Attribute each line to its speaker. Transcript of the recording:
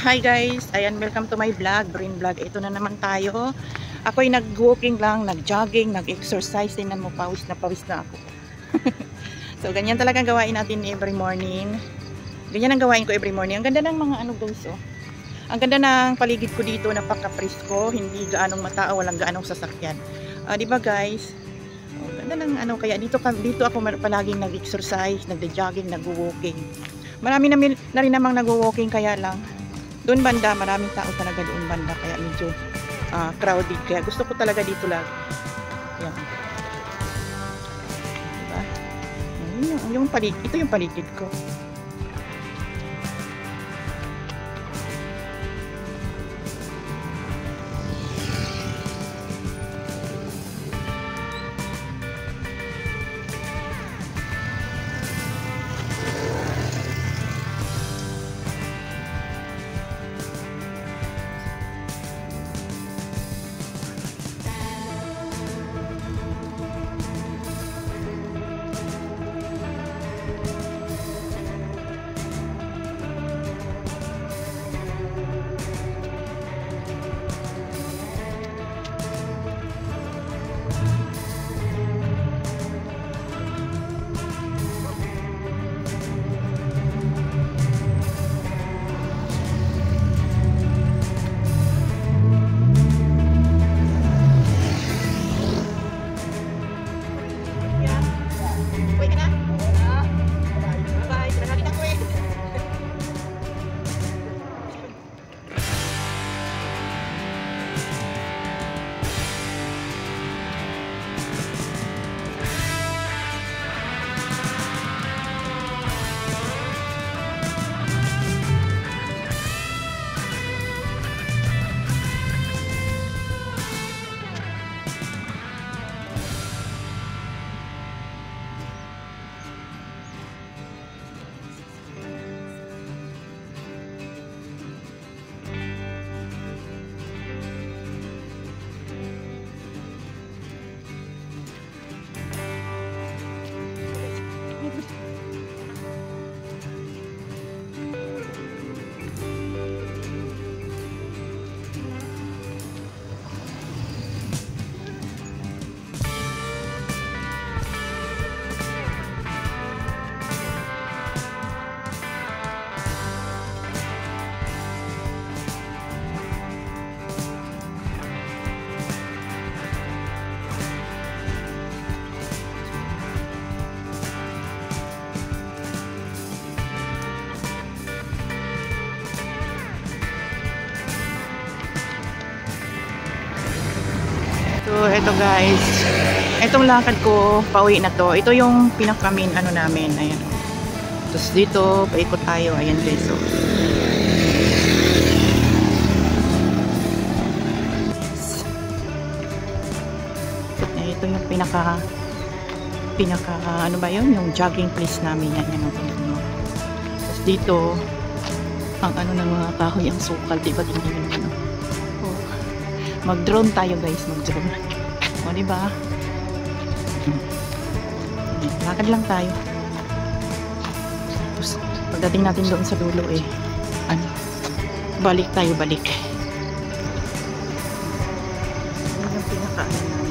Speaker 1: Hi guys, ayan, welcome to my vlog, Brain Vlog. Ito na naman tayo. Ako'y nag-walking lang, nag-jogging, nag-exercise. Tingnan mo, pawis na ako. So, ganyan talagang gawain natin every morning. Ganyan ang gawain ko every morning. Ang ganda ng mga ano guys, oh. Ang ganda ng paligid ko dito, napaka-presko, hindi gaanong matao, walang gaanong sasakyan. Di ba guys? Oh, ganda ng ano, kaya dito ako palaging nag-exercise, nag-jogging, nag-walking. Marami na rin namang nag-walking, kaya lang doon banda, maraming tao talaga doon banda, kaya medyo crowded, kaya gusto ko talaga dito lang. Yan. Diba? Ito yung paligid ko. So, eto guys. Etong lakad ko, pauwi na to. Ito yung pinaka-main ano namin. Ayan. Tapos dito, paikot tayo. Ayan guys. So, ito yung pinaka ano ba yun? Yung jogging place namin. Ayan. Tapos dito, ang ano ng mga kahoy, ang sukal. Diba tingnan yung ano. Mag-drone tayo guys, mag-drone. O, diba? Lakad lang tayo. Tapos, pagdating natin doon sa dulo ano, balik tayo, balik. Yan yung pinaka-ano.